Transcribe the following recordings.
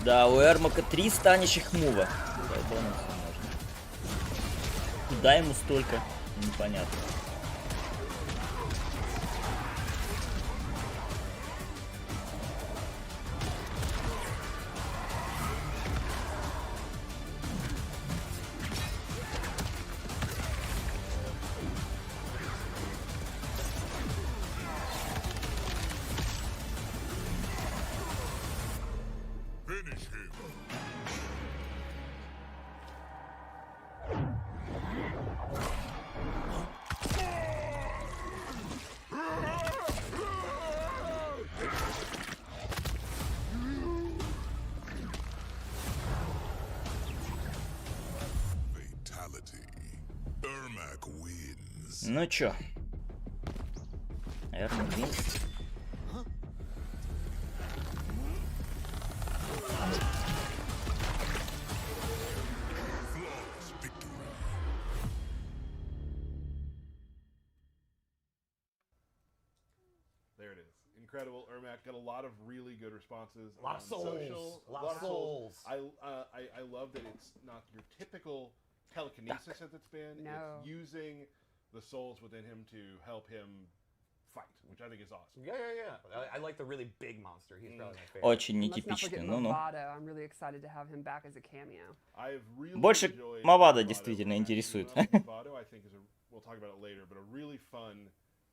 Да, у Эрмака 3 станущих мува. Куда ему столько? Непонятно. Ну чё? Эрмак винс. There it is. Incredible. Ermac got a lot of really good responses. A lot of souls. Social, a lot of souls. I love that it's not your typical telekinesis as it's been. No. It's using the souls within him to help him fight, which I think is awesome. Yeah. I like the really big monster. He's probably my favorite. Очень Let's not нетипичный, forget ну-ну. Mavado. I'm really excited to have him back as a cameo. I've really Больше enjoyed Мавадо Mavado. действительно интересует. Mavado, I think, we'll talk about it later, but a really fun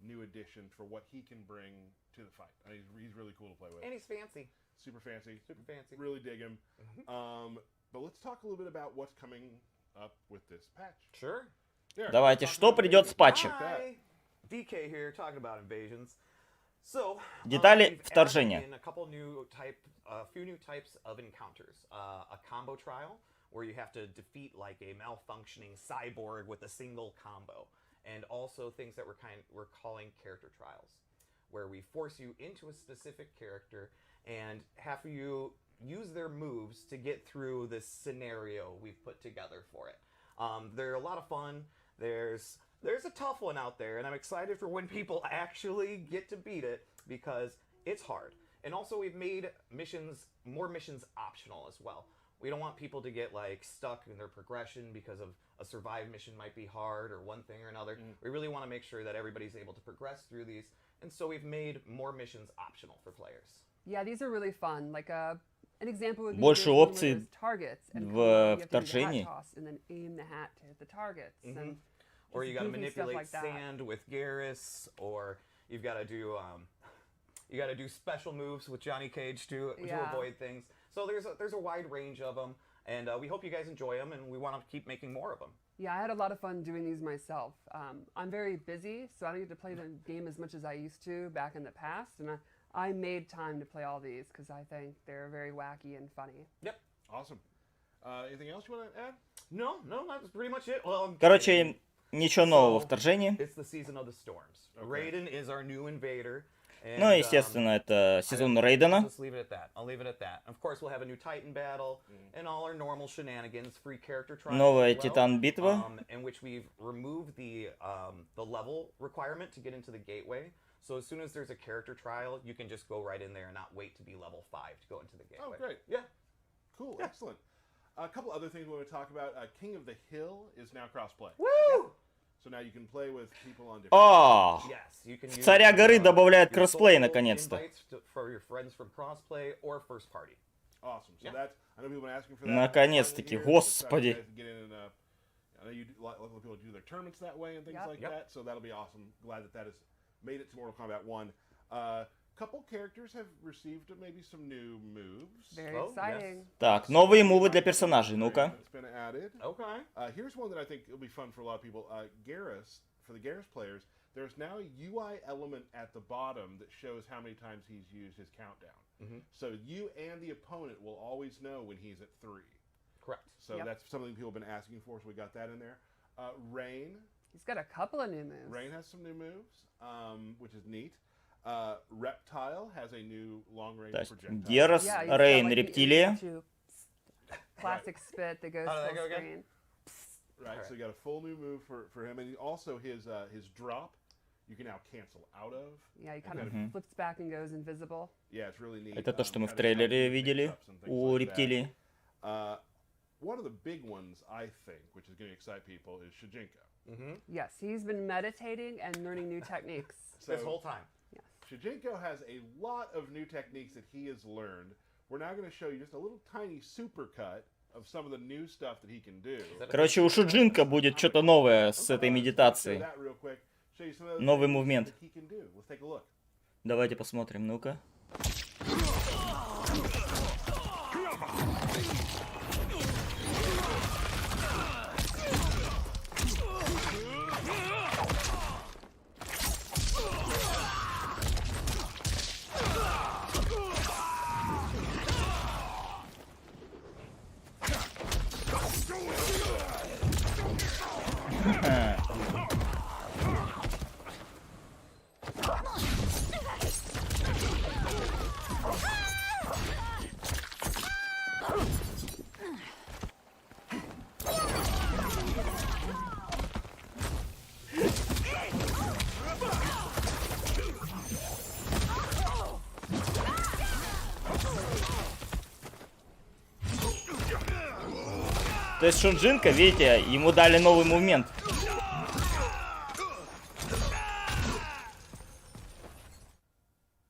new addition for what he can bring to the fight. I mean, he's really cool to play with. And he's fancy. Super fancy. Super fancy. Really dig him. But let's talk a little bit about what's coming up with this patch. Sure. There, Давайте, что придет с патчем? Hi, DK here, talking about invasions. So, Детали we've вторжения. added in a few new types of encounters. A combo trial, where you have to defeat like a malfunctioning cyborg with a single combo, and also things that we're calling character trials, where we force you into a specific character and have you use their moves to get through this scenario we've put together for it. They're a lot of fun. There's a tough one out there, and I'm excited for when people actually get to beat it, because it's hard. And also we've made more missions optional as well. We don't want people to get like stuck in their progression because of a survive mission might be hard or one thing or another. We really want to make sure that everybody's able to progress through these, and so we've made more missions optional for players. Yeah, these are really fun. Like an example would be Больше where опций there's targets and в you have to do the hat вторжении. toss and then aim the hat to hit the targets. And Or you got to goofy stuff manipulate like that. sand with Garrus, or you've got to do special moves with Johnny Cage to avoid things. So there's a wide range of them, and we hope you guys enjoy them, and we want to keep making more of them. Yeah, I had a lot of fun doing these myself. I'm very busy, so I don't get to play the game as much as I used to back in the past, and I made time to play all these because I think they're very wacky and funny. Yep. Awesome. Anything else you want to add? No, that's pretty much it. Well, Короче, ничего нового в вторжении. It's the season of the storms. Raiden is our new invader. And, Ну, естественно, это сезон Рейдена. Just leave it at that. I'll leave it at that. Of course, we'll have a new Titan battle and all our normal shenanigans, free character trials. Новая as well, Титан-битва. in which we've removed the level requirement to get into the gateway. So as soon as there's a character trial, you can just go right in there and not wait to be level 5 to go into the gateway. Oh, great. Yeah. Cool. Yeah. Excellent. A couple other things we want to talk about. King of the Hill is now crossplay. Woo! So now you can play with people on different. О, Yes, you can use Царя горы добавляет your кроссплей solo наконец-то. invites for your friends from crossplay or first party. Awesome. So Yeah. that's, I know people have been asking for that. Наконец-таки, Finally here, so господи. you guys can get in and, I know you do, a lot of people do their tournaments that way and things Yep. like Yep. that. So that'll be awesome. Glad that has made it to Mortal Kombat 1. Couple characters have received maybe some new moves. Very Oh, exciting. Так, новые мувы для персонажей, ну-ка. It's been added. Okay. Here's one that I think will be fun for a lot of people. Garrus, for the Garrus players, there's now a UI element at the bottom that shows how many times he's used his countdown. So you and the opponent will always know when he's at 3. Correct. So Yep. that's something people have been asking for, so we got that in there. Rain. He's got a couple of new moves. Rain has some new moves, which is neat. Reptile has a new long-range То есть projectile. Герос, Yeah, he's got, Рейн, like, the Рептилия. into classic spit that goes How did that full go again? screen. Right, so you got a full new move for him, and also his drop you can now cancel out of. Yeah, he kind of flips back and goes invisible. Yeah, it's really neat. Это то, что мы в Kinda трейлере helps you видели mix-ups and things у like that. рептилии. One of the big ones, I think, which is going to excite people, is Shinnok. Yes, he's been meditating and learning new techniques. This whole time. Shinnok has a lot of new techniques that he has learned. We're now going to show you just a little tiny supercut of some of the new stuff that he can do. Короче, у Шуджинка будет что-то новое с этой медитацией. That real quick. Show you some of the Новый things мувмент. that he can do. Let's take a look. Давайте посмотрим, ну-ка. То есть Шуджинка, видите, ему дали новый мувмент.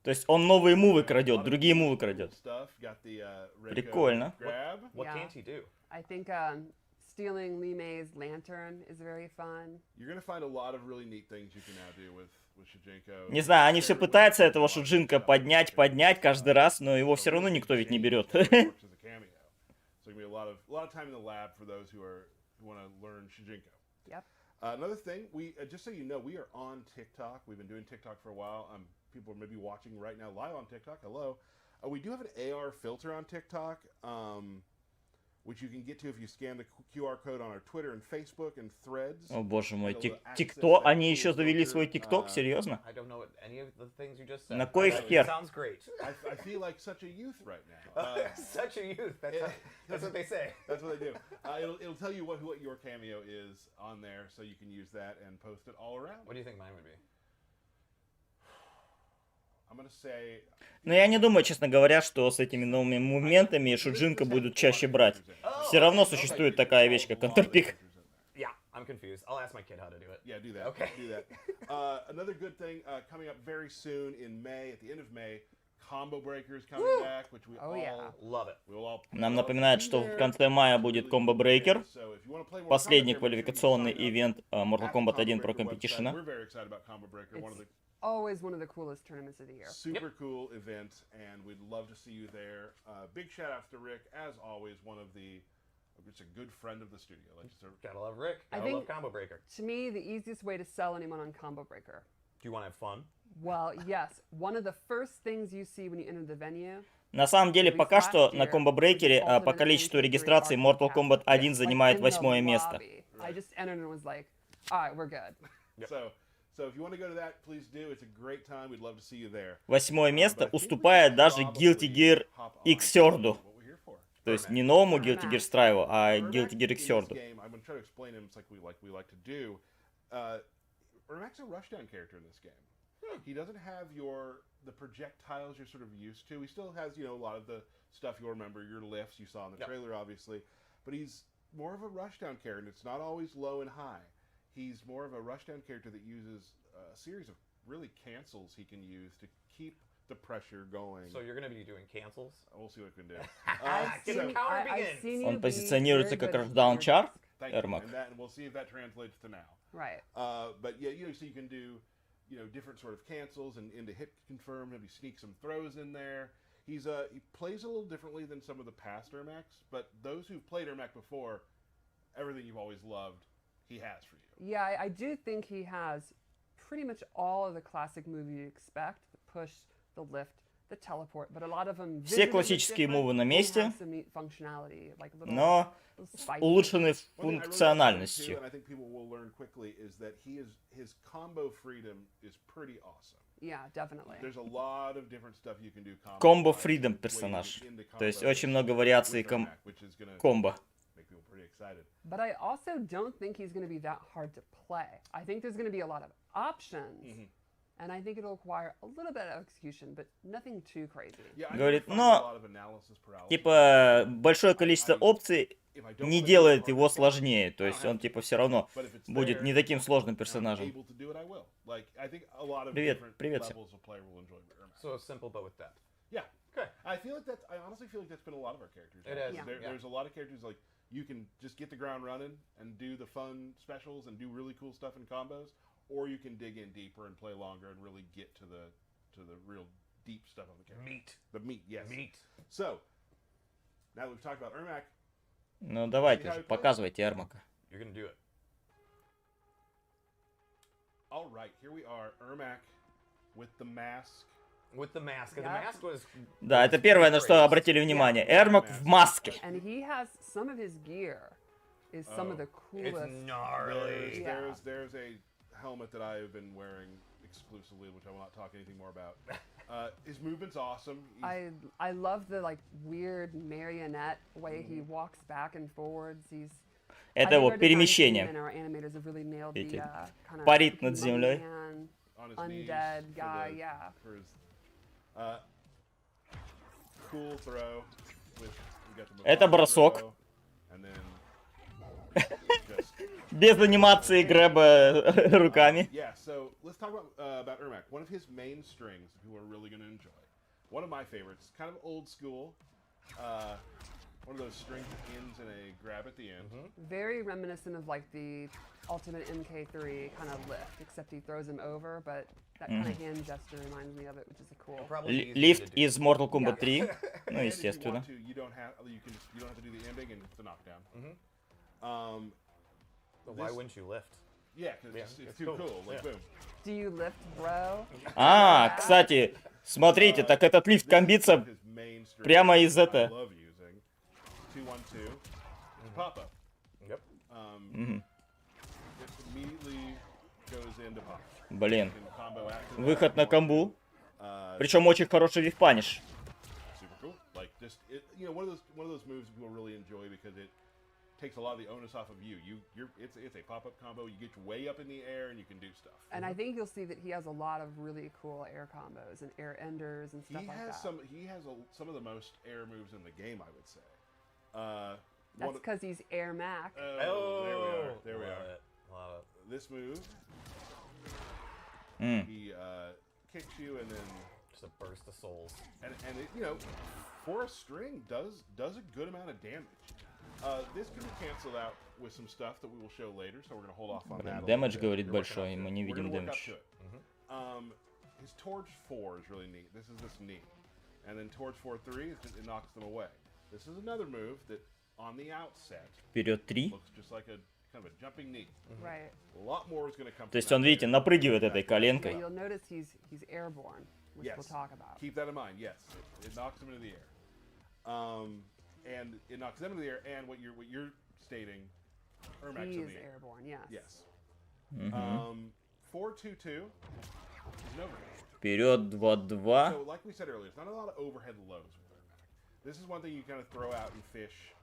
То есть он новые мувы крадет, другие мувы крадет. Прикольно. What can't he do? I think stealing Li Mei's lantern is very fun. You're going to find a lot of really neat things you can now do with Shinnok. Не знаю, они все пытаются этого Шуджинка поднять каждый раз, но его все равно никто ведь не берет. So there's gonna be a lot of time in the lab for those who want to learn Shinnok. Yep. Another thing, we just so you know, we are on TikTok. We've been doing TikTok for a while. People are maybe watching right now live on TikTok. Hello. We do have an AR filter on TikTok, which you can get to if you scan the QR code on our Twitter and Facebook and Threads. О боже мой, ТикТок, они еще завели свой ТикТок, серьезно? I don't know what any of the things you just said. На кой хер? Sounds great. I feel like such a youth right now. Such a youth. That's what they say. That's what they do. It'll tell you what your Kameo is on there, so you can use that and post it all around. What do you think mine would be? I'm gonna say. Но я не думаю, честно говоря, что с этими новыми мувментами Шуджинка будут чаще брать. Все равно существует такая вещь, как контрпик. Yeah, I'm confused. I'll ask my kid how to do it. Yeah, do that. Okay. Do that. Another good thing coming up very soon in May, at the end of May, Combo Breaker is coming back, which we Love it. Нам напоминают, что в конце мая будет Combo Breaker, последний квалификационный ивент Mortal Kombat 1 Pro Competition. We're very excited about Combo Breaker. Always one of the coolest tournaments of the year. Super cool event, and we'd love to see you there. Big shout outs to Rick, as always, it's a good friend of the studio. Gotta love Rick. I Gotta love think- Combo Breaker. To me, the easiest way to sell anyone on Combo Breaker. Do you want to have fun? Well, yes. One of the first things you see when you enter the venue. На самом деле, пока что на Combo Breaker по количеству регистраций Mortal Kombat 1 занимает 8-е место. I just entered and was like, all right, we're good. So if you want to go to that, please do. It's a great time. We'd love to see you there. 8-е место уступает даже Guilty Gear Xrd. То есть не новому Guilty Gear Strive, а Guilty Gear Xrd. I'm going to try to explain him like we like to do. Ermac's a rushdown character in this game. He doesn't have the projectiles you're sort of used to. He still has, a lot of the stuff you'll remember, your lifts you saw in the trailer, obviously. But he's more of a rushdown character, and it's not always low and high. He's more of a rushdown character that uses a series of really cancels he can use to keep the pressure going. So you're going to be doing cancels? We'll see what we can do. I've seen you Он be позиционируется very как good at rushdown your char, disc. Thank you. Ermac. And we'll see if that translates to now. Right. But yeah, so you can do, different sort of cancels and into hit confirm. Maybe sneak some throws in there. He plays a little differently than some of the past Ermacs, but those who've played Ermac before, everything you've always loved, he has for you. Yeah, I do think he has pretty much all of the classic moves you expect: the push, the lift, the teleport. But a lot of them. Все классические мувы на месте, но с но улучшенной функциональностью. I think people will learn quickly is that his combo freedom is pretty awesome. Yeah, definitely. There's a lot of different stuff you can do. Combo freedom персонаж. То есть очень много вариаций комбо. pretty excited. But I also don't think he's going to be that hard to play. I think there's going to be a lot of options. And I think it'll require a little bit of execution, but nothing too crazy. Yeah, I Говорит, find a но, lot of analysis paralysis. типа, большое количество опций If I don't не wanna do делает it, его I сложнее. То don't есть have он, to. типа, все равно But if it's будет there, не таким сложным and I'm персонажем. able to do it, I will. Like, I think a lot of Привет, different привет всем. levels of player will enjoy Ermac. So simple, but with depth. Yeah. Okay. I feel like that's. I honestly feel like that's been a lot of our characters. It right? is, Yeah. yeah. There's a lot of characters like you can just get the ground running and do the fun specials and do really cool stuff in combos, or you can dig in deeper and play longer and really get to the real deep stuff on the character. Meat. The meat, yes. Meat. So now that we've talked about Ermac, Ну, давайте же, показывайте Эрмака. You're gonna do it. all right, here we are, Ermac with the mask. With the mask. And Yeah. the mask was. Да, это первое, на что обратили внимание. Эрмак в маске. And he has some of his gear is some of the It's coolest. gnarly. Yeah. There's a helmet that I have been wearing exclusively, which I will not talk anything more about. His movement's awesome. I love the like weird marionette way he walks back and forwards. He's Это I think его our design team перемещение. and our animators have really nailed the Эти kind of парит над землей. On his undead knees guy, for the, yeah. For his cool throw. With, we got the Это Mavado бросок. throw, and then just, Без анимации грэба руками. yeah, so let's talk about Ermac. One of his main strings that people are really going to enjoy. One of my favorites, kind of old school. One of those strings that ends in a grab at the end. Very reminiscent of like the ultimate MK3 kind of lift, except he throws him over, but that kind of hand gesture reminds me of it, which is a cool. Probably easy to Лифт do. из Mortal Kombat 3. Ну, And if you естественно. want to, you don't have to do the ending and the knockdown. But why this- wouldn't you lift? Yeah, because it's it's too cool. cool. Like Yeah. boom. Do you lift, bro? А, кстати, смотрите, так этот лифт комбится His main string прямо из I это. love using 2-1-2 pop up. Yep. It immediately goes into pop. Блин, You can combo after that выход if на you want камбу. to. Причем очень хороший вив-паниш. Super cool. Like just one of those moves people really enjoy because it takes a lot of the onus off of you. It's a pop up combo. You get way up in the air and you can do stuff. And I think you'll see that he has a lot of really cool air combos and air enders and stuff He like has that. some of the most air moves in the game, I would say. That's because he's Ermac. There we Love are. it. Love it. This move, М. he kicks you and then Just a burst of souls. and it, for a string does a good amount of damage. This can be canceled out with some stuff that we will show later, so we're gonna hold off on that. a little Дэмэдж, bit. говорит, We're большой, и working мы up не to it. We're видим gonna work up дэмэдж. to it. His Torch 4 is really neat. This is this knee. And then Torch 4-3, it knocks them away. This is another move that, on the outset, Вперед 3. looks just like a kind of a jumping knee. Right. A lot more is going to come. То есть from он, that видите, later. напрыгивает этой Yeah, коленкой. you'll notice he's airborne, which Yes. we'll talk about. Keep that in mind. Yes, it knocks them into the air. And it knocks them into the air. And what you're stating, Ermac's He in is the air. airborne, yes. Yes. 4-2-2 is an overhead. Вперед 2-2. So, like we said earlier, it's not a lot of overhead lows with Ermac. This is one thing you kind of throw out and fish,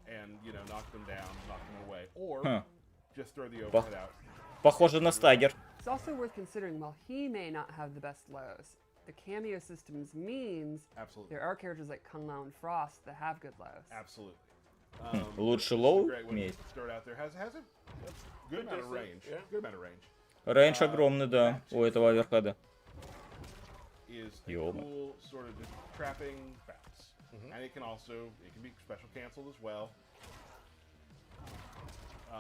and knock them down, knock them away, or Huh. just throw the overhead out. Похоже на стагер. It's also worth considering while he may not have the best lows, the Kameo systems means Absolutely. there are characters like Kung Lao and Frost that have good lows. Absolutely. Лучше This is лоу a great one to имеет. start out there. Has a good amount of range. yeah. Good amount of range. Рейндж огромный, да, у этого оверхеда. Is a Ёма. cool sort of just trapping bounce, and it can be special canceled as well.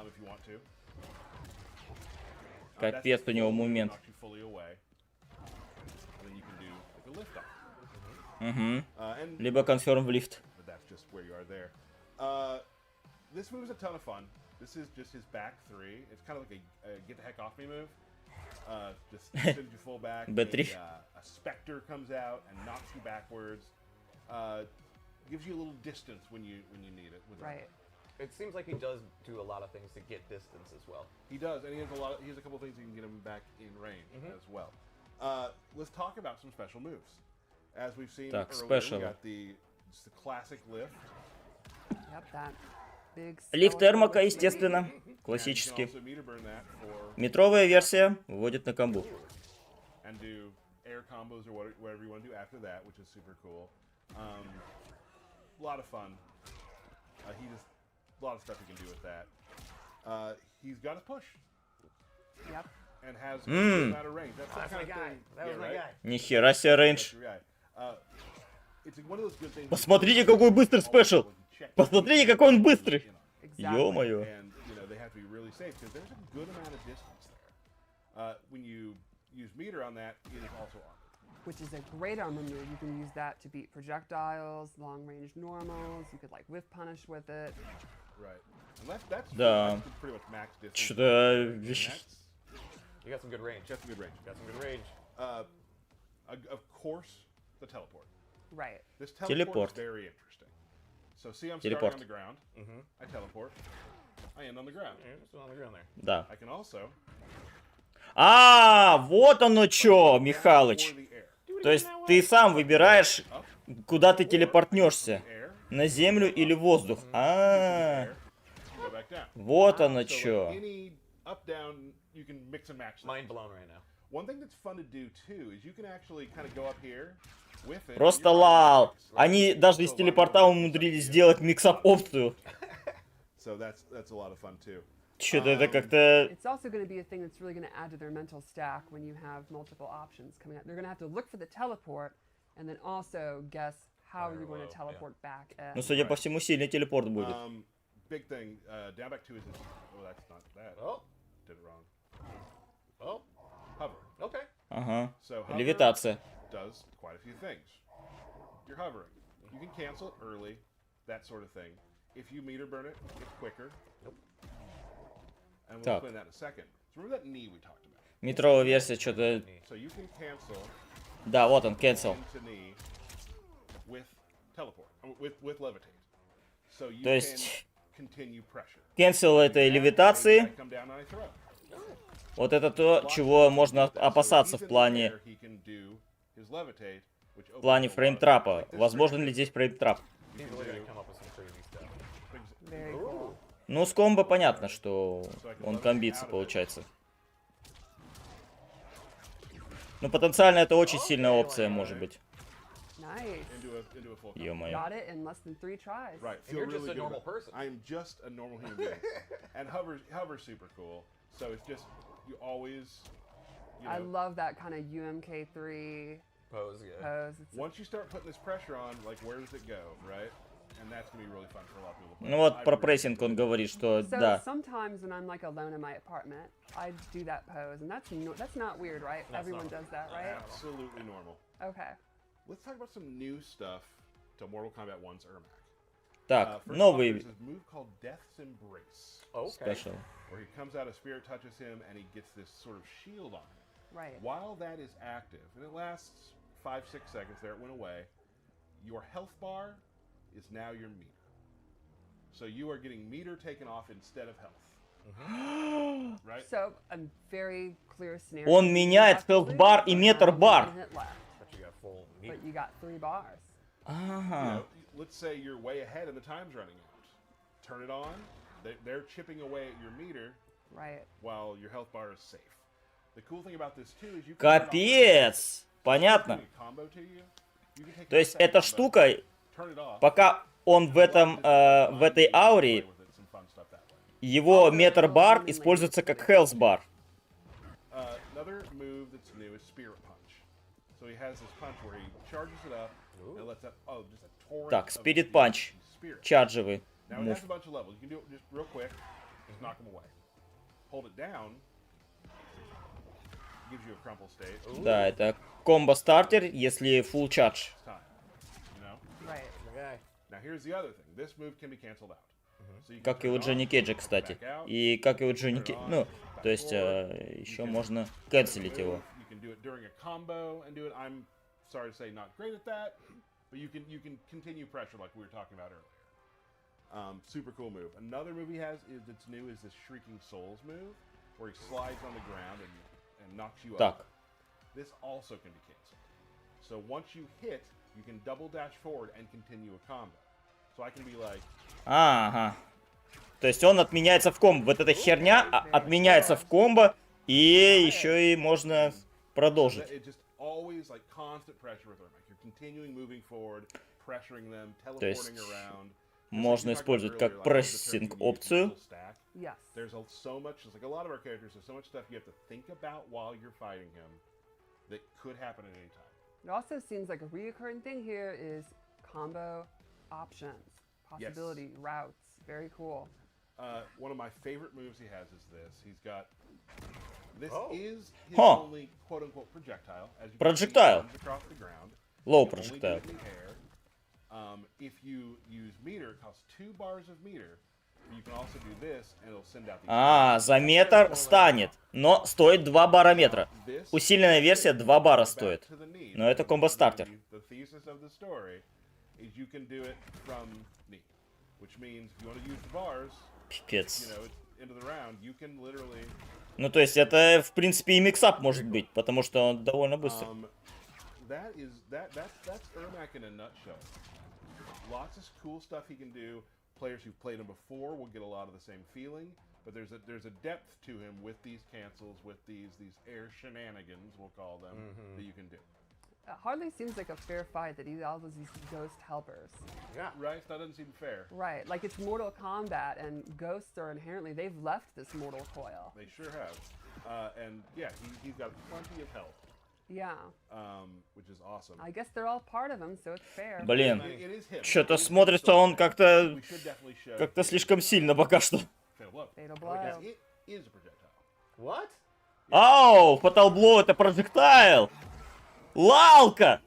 If you want to. Капец у него момент. Knocks you fully away. And then you can do like a lift off. Угу. And Либо конферм в лифт. but that's just where you are there. This move is a ton of fun. This is just his back three. It's kind of like a get the heck off me move. Just sends you full back. B3. A specter comes out and knocks you backwards. Gives you a little distance when you need it. With Right. It seems like he does do a lot of things to get distance as well. He does, and he has a couple of things that can get him back in range as well. Let's talk about some special moves. As we've seen Так, earlier, special. we got just the classic lift. Yep, that. Big Лифт skeletal Эрмака, with естественно, And you can классический. also meter burn that for Метровая версия выводит на комбу. and do air combos or whatever you want to do after that, which is super cool. A lot of fun. He just a lot of stuff you can do with that. He's got a push Yep. and has a good amount of range. That's the That's kind my of guy. thing. That Yeah, was my right? guy. Нихера себе рейндж. That's your guy. It's one of those good things. Посмотрите, какой быстрый спешл. Посмотрите, какой он быстрый. Exactly. Ё-моё. And you know they have to be really safe because there's a good amount of distance there. When you use meter on that, it is also armor. Which is a great armor move. You can use that to beat projectiles, long range normals. You could like whiff punish with it. Right. And that's Да. pretty much max distance. Что-то And вещь. that's You got some good range. that's a good range. Got some good range. Of course, the teleport. Right. This teleport Teleport. is very interesting. So see, I'm Teleport. starting on the ground. I teleport. I end on the ground. Yeah, just on the ground there. Да. I can also А, вот оно чё, or Михалыч. the air. То есть ты сам выбираешь, куда ты телепортнешься. Air. На землю или воздух. А, Air. Go back down. вот оно So like чё. any up down, you can mix and match. Mind blown right now. One thing that's fun to do too is you can actually kind of go up here, whiff it. Просто and you're лал. right. Они даже из So телепорта like- умудрились сделать миксап опцию. So that's a lot of fun too. Что-то это как-то... It's also going to be a thing that's really going to add to their mental stack when you have multiple options coming up. They're going to have to look for the teleport and then also guess how you're going to teleport back in. Ну, судя по всему, сильный телепорт будет. Big thing. Down back 2 is this. Oh, that's not that. Oh. Did it wrong. Oh. Hover. Okay. Ага. So hover Левитация. does quite a few things. You're hovering. You can cancel it early, that sort of thing. If you meter burn it, it's quicker. Nope. And we'll Так. explain that in a second. So remember that knee we talked about. Метровая версия что-то... So you can cancel Да, вот он, cancel. into knee with teleport, with levitate. So you То есть, can continue pressure. cancel этой I левитации. come down and I throw. Вот это то, чего можно опасаться в плане фреймтрапа. Возможен ли здесь фреймтрап? He's really gonna come up with some crazy stuff. Very cool. Ну, с комбо понятно, что он комбится, получается. Ну, потенциально это очень сильная опция, может быть. Nice. Ё-моё. Got it in less than 3 tries. Right, And you're just a normal person. I'm just a normal human being, and hover's super cool. So it's just you always. You I know, love that kind of UMK3 Pose, yeah. pose. It's once you start putting this pressure on, like where does it go, right? And that's gonna be really fun for a lot of people. to play. Ну вот I про really прессинг он говорит, что So да. sometimes when I'm like alone in my apartment, I do that pose, and that's not weird, right? Everyone normal. does that, right? Absolutely normal. Okay. Let's talk about some new stuff to Mortal Kombat 1's Ermac. Так, First off, новый there's this move called Death's Embrace, Okay. спешл. where he comes out, a spirit touches him, and he gets this sort of shield on him. Right. While that is active, and it lasts 5-6 seconds, there it went away, your health bar is now your meter. So you are getting meter taken off instead of health. Right? So a very clear scenario. Он меняет health bar и метр бар. Hit left, But you got full meat. but you got 3 bars. You Ага. know, let's say you're way ahead and the time's running out. Turn it on. They're chipping away at your meter Right. while your health bar is safe. The cool thing about this too is you can Капец! Понятно. combo to you. You can take То есть that эта combo, штука, turn it off, пока он в этом, в этой ауре, play with it, some fun stuff that way. его метр бар используется как health бар. Another move that's new is Spirit Punch. So he has this punch where he charges it up and lets that just a torrent Так, of Spirit Punch. spirit. Чарджевый Now it мув. has a bunch of levels. You can do it just real quick, just knock them away. Hold it down, gives you a crumple state. Ooh, Да, это комбо-стартер, если full charge. it's time. You know? Right. Okay. Now here's the other thing. This move can be canceled out. So you can Как и turn у it Джонни on, Кейджа, кстати. back out, И как и у Джонни turn it Кейджа. on, Ну, back то есть forward. еще You can можно do the канцелить его. move, You can do it during a combo and do it. I'm sorry to say, not great at that, but you can continue pressure like we were talking about earlier. Super cool move. Another move he has that's new is this Shrieking Souls move, where he slides on the ground and knocks you Так. up. This also can be canceled. So once you hit, you can double dash forward and continue a combo. So I can be like, Ага. То есть он отменяется в комбо. Вот эта херня отменяется в комбо, и еще и можно продолжить. То есть можно использовать как прессинг опцию. Yes. There's so much, like a lot of our characters, there's so much stuff you have to think about while you're fighting him that could happen at any time. It also seems like a reoccurring thing here is combo options, possibility, routes. Very cool. One of my favorite moves he has is this. He's got... This is his Huh. only quote-unquote projectile. As you Projectile. can see, it runs across the ground. Low It only projectile. goes in the air. If you use meter, it costs 2 bars of meter. You can also do this, and it'll send out the... За метр станет, но стоит 2 барометра. Усиленная версия 2 бара стоит. Но это комбо-стартер. The thesis of the story is you can do it from knee, which means if you want to use the bars, Пипец. you know, into the round, you can literally... Ну, то есть это, в принципе, и миксап может быть, потому что он довольно быстро. That's Ermac in a nutshell. Lots of cool stuff he can do. Players who've played him before will get a lot of the same feeling, but there's a depth to him with these cancels, with these air shenanigans, we'll call them, that you can do. It hardly seems like a fair fight that he has all these ghost helpers. Yeah, right. That doesn't seem fair. Right, like it's Mortal Kombat, and ghosts are inherently, they've left this mortal coil. They sure have. And yeah, he's got plenty of health. Yeah. Which is awesome. I guess they're all part of him, so it's fair. Блин, It is him. что-то смотрится он как-то We should definitely show. слишком сильно пока что. Fatal blow. Fatal blow. Because it is a projectile. What? Ау, Fatal Blow это projectile. Лалка!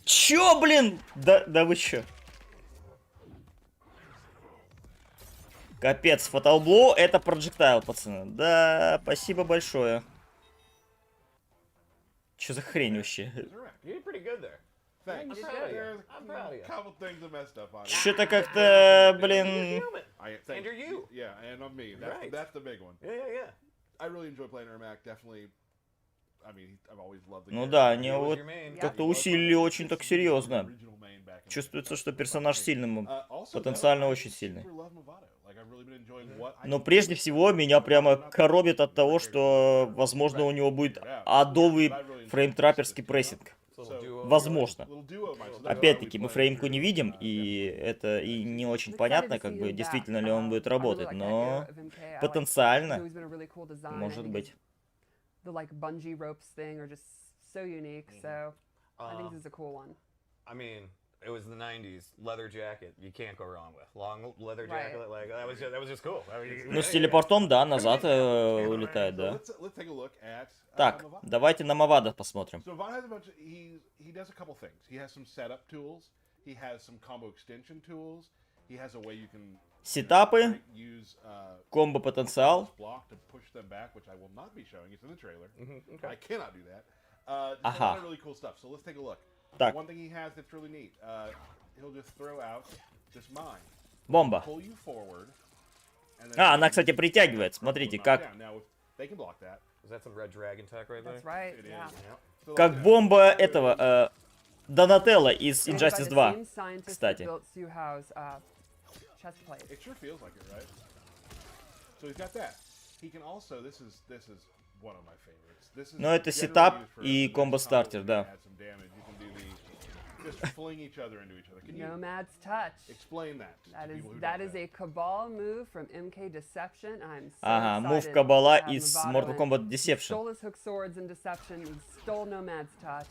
Чё, блин? Да вы чё? Капец, Fatal Blow это projectile, пацаны. Да, спасибо большое. Чё за хрень вообще? You did pretty good there. Thanks. I'm proud of you. There's I'm proud of you. a couple things I messed up on. Чё-то как-то, блин... Human. Thanks. And you're you. Yeah, and on me. Right. That's the big one. Yeah. I really enjoy playing Ermac. Definitely. I mean, I've always loved the Ну character. да, они He was вот your main. как-то усилили очень так серьезно. Original main back in the Чувствуется, day. что персонаж сильный, Also, потенциально though, I очень сильный. super love Mavado. Like, I've really been enjoying what I Но can прежде do. всего меня прямо коробит от того, что, возможно, у него будет адовый фреймтрапперский прессинг. Little duo. Возможно. Little duo match. Опять-таки, мы фреймку не видим, и это и не очень понятно, как бы, действительно ли он будет работать, но потенциально может быть. The like bungee ropes thing are just so unique, so I think this is a cool one. I mean, it was the 90s. Leather jacket, you can't go wrong with. Long leather Right. jacket, like that was just cool. I mean, Ну, с телепортом, да, назад улетает, да. Let's take a look at Так, Mavado. давайте на Мавадо посмотрим. So Mavado has a bunch of, he does a couple things. He has some setup tools. He has some combo extension tools. He has a way you can Сетапы, use комбо-потенциал. block to push them back, which I will not be showing. It's in the trailer. okay. I cannot do that. Just a Aha. lot of really cool stuff. So let's take a look. Так. One thing he has that's really neat. He'll just throw out this mine, Бомба. pull you forward. And then А, она, кстати, притягивает. Смотрите, как, down. Now, they can block that. Is that some red dragon tech right there? That's right. It Yeah. is. So как like that. бомба этого Донателло из Made by Injustice the 2. same scientist кстати. that built Suhao's chest plate. It sure feels like it, right? So he's got that. He can also. This is one of my favorites. This is Но это generally сетап used for и the next комбо-стартер, combo да. to add some damage. You can do the just fling each other into each other. Can you Nomad's touch. explain that? to That is people who that don't is know? a Cabal move from MK Deception. I'm so Ага, мув excited Кабала to have из Mavado Mortal in. Kombat He Deception. stole his hook swords in Deception. He stole Nomad's touch.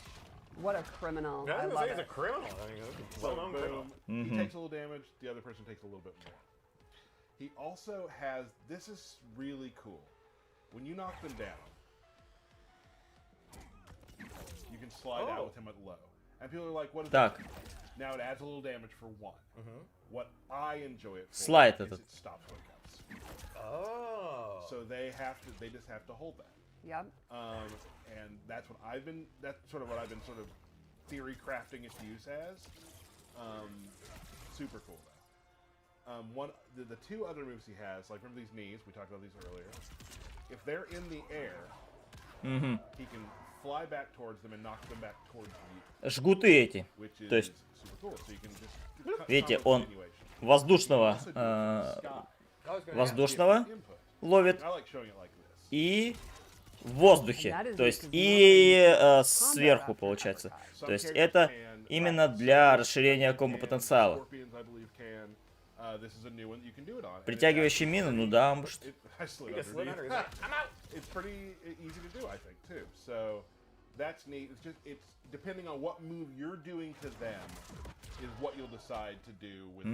What a criminal! Yeah, I I was love gonna say he's a it. criminal. I mean, he's a So well-known criminal. boom, he takes a little damage. The other person takes a little bit more. He also has. This is really cool. When you knock them down, you can slide out with him at low. And people are like, "What is Так. that?" Now it adds a little damage for one. What I enjoy it for Слайд is этот. it stops when it counts. Oh. So they just have to hold that. Yep. And that's sort of what I've been sort of theory crafting its use as. Super cool though. The two other moves he has, like remember these knees, we talked about these earlier. If they're in the air, he can fly back towards them and knock them back towards you, Жгуты эти. which То is есть, super cool. So you can just видите, combo он continuation. воздушного воздушного ловит I like showing it like this. и в воздухе, то есть и сверху получается. То есть это именно для расширения комбо-потенциала. Scorpions, I believe, can. This is a new one that you can do it on. And Притягивающий мину, ну да, амбуш. I slid You just slid underneath. under. He's like, I'm out. It's pretty easy to do, I think, too. So that's neat. It's just it's depending on what move you're doing to them is what you'll decide to do with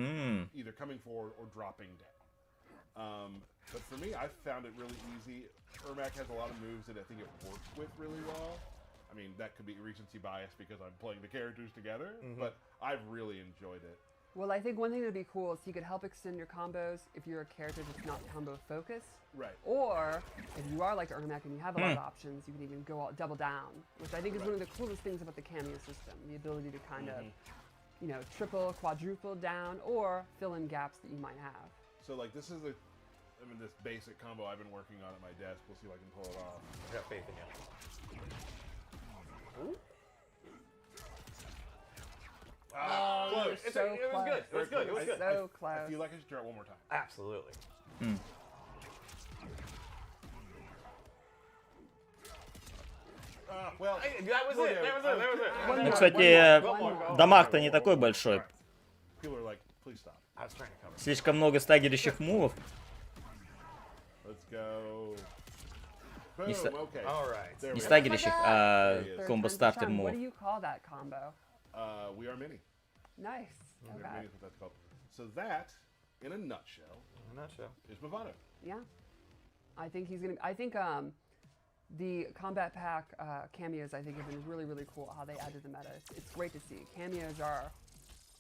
either coming forward or dropping down. But for me, I found it really easy. Ermac has a lot of moves that I think it works with really well. I mean, that could be recency bias because I'm playing the characters together, but I've really enjoyed it. Well, I think one thing that'd be cool is he could help extend your combos if you're a character that's not combo focused. Right. Or if you are like Ermac and you have a lot of options, you can even go all double down, which I think is one of the coolest things about the Kameo system, the ability to kind of, you know, triple, quadruple down, or fill in gaps that you might have. So like this is this basic combo I've been working on at my desk. We'll see if I can pull it off. I got faith in you. Close. It was So good. It close. was good. It was good. So I close. feel like I should try it one more time. Absolutely. Well, That was it. That was it. That was it. One Ну, more, кстати, one more. дамаг-то не такой большой. people are like, please stop. I was trying to cover. Слишком много стагерящих мувов. Let's go. Не Boom. ста- Okay. All right. There Не we go. стагерящих, а Third комбо-стартер time. What мувов. do you call that combo? We are many. Nice. We are Okay. many is what that's called. So that, in a nutshell, In a nutshell. is Mavado. Yeah. I think he's gonna. I think the combat pack cameos I think have been really really cool how they added the meta. It's great to see. Cameos are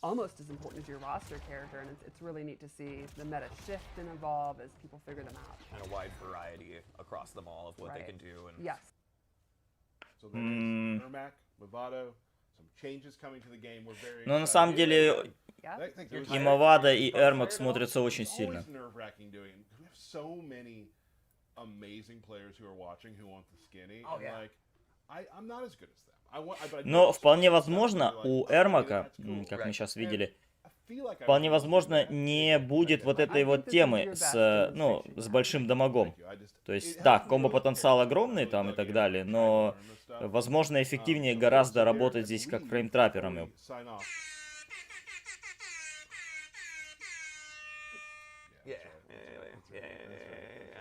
almost as important as your roster character, and it's really neat to see the meta shift and evolve as people figure them out. And a wide variety across them all of what they Right. can do. And Yes. So there's Ermac, Mavado, some changes coming to the game. We're very Но на excited. самом деле Yeah. Thanks. It was и Мавадо, и Эрмак смотрятся очень always сильно. nerve-wracking doing it. We have so many amazing players who are watching who want the skinny. Oh, and yeah. like, I'm not as good as them. But I Но know вполне some stuff возможно, where you're у like, okay, Эрмака, that's cool. как мы Right. сейчас видели, I feel like I вполне would возможно, do that. не будет вот этой вот темы с большим дамагом. То есть, да, комбо-потенциал огромный там и так далее, но, возможно, эффективнее гораздо работать здесь как фреймтрапперами. Sign off. Yeah.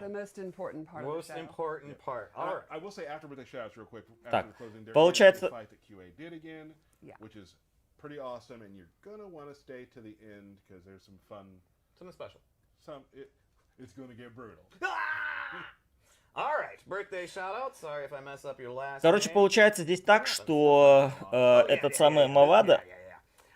The most important part Most of the show. important part. All right. I will say after birthday shoutouts real quick. Так, After the closing, there получается- is a fight that QA did again, Yeah. which is pretty awesome, and you're gonna want to stay to the end because there's some fun. Something special. It's gonna get brutal. All right. Birthday shout out. Sorry if I mess up your last Короче, name. получается здесь так, что этот самый Мавадо,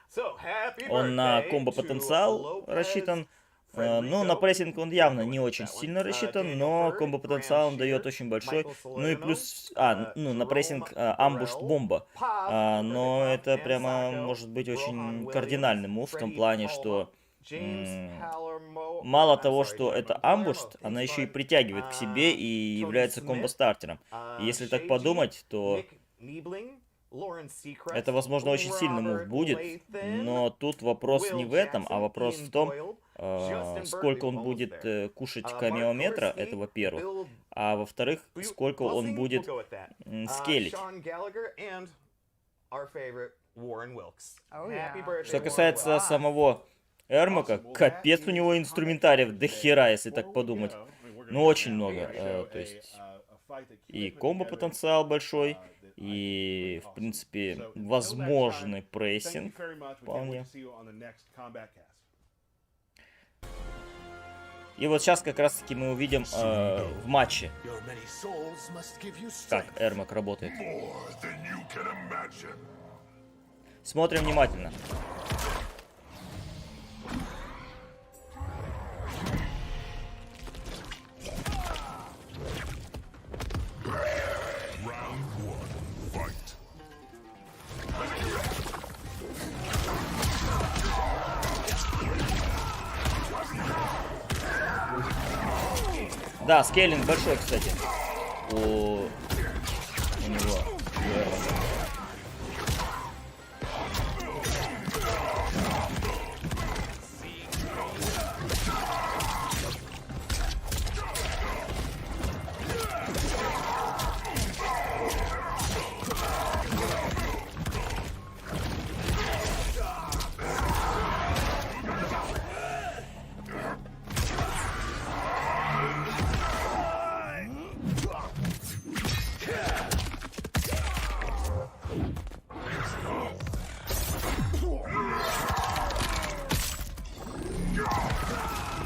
So, happy он на birthday комбо-потенциал to рассчитан. Frederico, Ну, на прессинг он явно не очень that one. сильно рассчитан, Daniel но Bird, комбо-потенциал он Graham дает Shear, очень большой. Michael Ну и Salerno, плюс, на Jerome прессинг Burrell, амбуш бомба. Pop, Но Frederico, это Dan прямо Sacco, может быть очень Rohan кардинальный Williams, мув в том Freddie плане, Palma, что James Palermo, мало I'm того, sorry, что James это Palermo, амбуш, James она еще и Bud, притягивает к себе и Tony является Smith, комбо-стартером. И если так Shea подумать, G, то Nick Niebling, Lawrence Seacrest, это, возможно, очень сильный мув Robert будет, Lathan, но тут вопрос не Will в этом, а Jackson, вопрос Ian в том, Doyle, Justin сколько Berkeley, он almost будет there. кушать Mark камеометра, Gorski, это во-первых, Bill а во-вторых, сколько он Bussing, будет we'll go with that. скелить. Sean Gallagher and our favorite Warren Wilkes. Oh, Happy yeah. birthday, Что Warren касается Wilkes. самого Эрмака, капец у него инструментариев до хера, если так подумать. Ну, очень много. То есть и комбо-потенциал большой, и, в принципе, возможный прессинг вполне. И вот сейчас как раз-таки мы увидим в матче, как Эрмак работает. Смотрим внимательно. Да, скейлинг большой, кстати, у него. у Эрмака.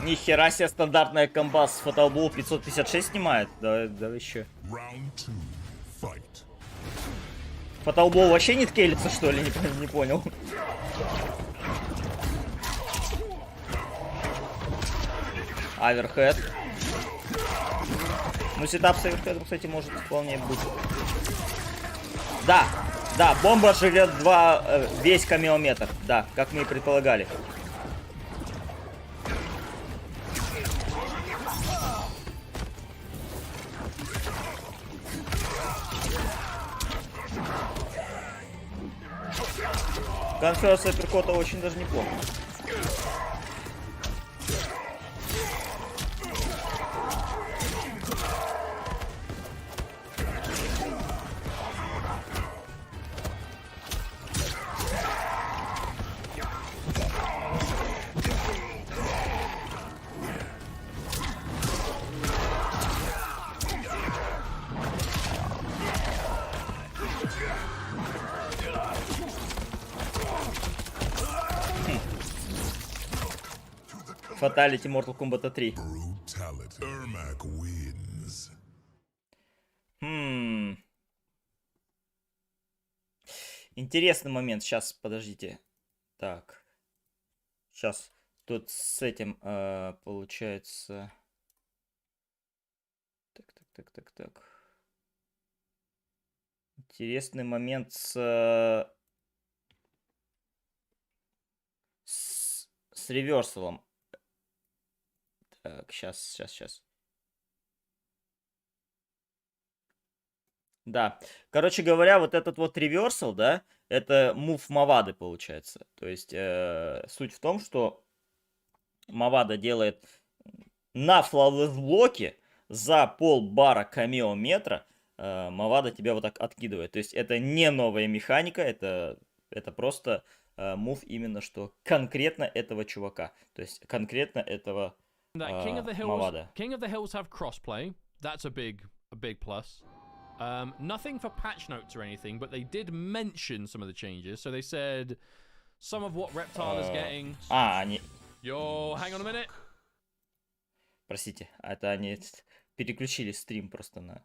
Нихера себе стандартная комба с фаталбол 556 снимает. Да еще. Фаталбол вообще не ткелится, что ли? Не понял. Аверхед. Ну, сетап с аверхедом, кстати, может вполне быть. Да, бомба живет весь камеометр. Да, как мы и предполагали. Конфер с апперкота очень даже неплохо. Фаталити Mortal Kombat 3. Ermac wins. Интересный момент. Сейчас, подождите. Так. Сейчас. Тут с этим получается... Так. Интересный момент с реверсалом. Так, сейчас. Да. Короче говоря, вот этот вот реверсал, да, это мув Мавады получается. То есть суть в том, что Мавада делает на флawless блоке за полбара камео метра Мавада тебя вот так откидывает. То есть это не новая механика, это просто мув именно что конкретно этого чувака. То есть конкретно этого Мавада. King of the Hills have crossplay. That's a big plus. Nothing for patch notes or anything, but they did mention some of the changes. So they said some of what Reptile is getting. Они... Yo, hang on a minute. Простите, это они переключили стрим просто на...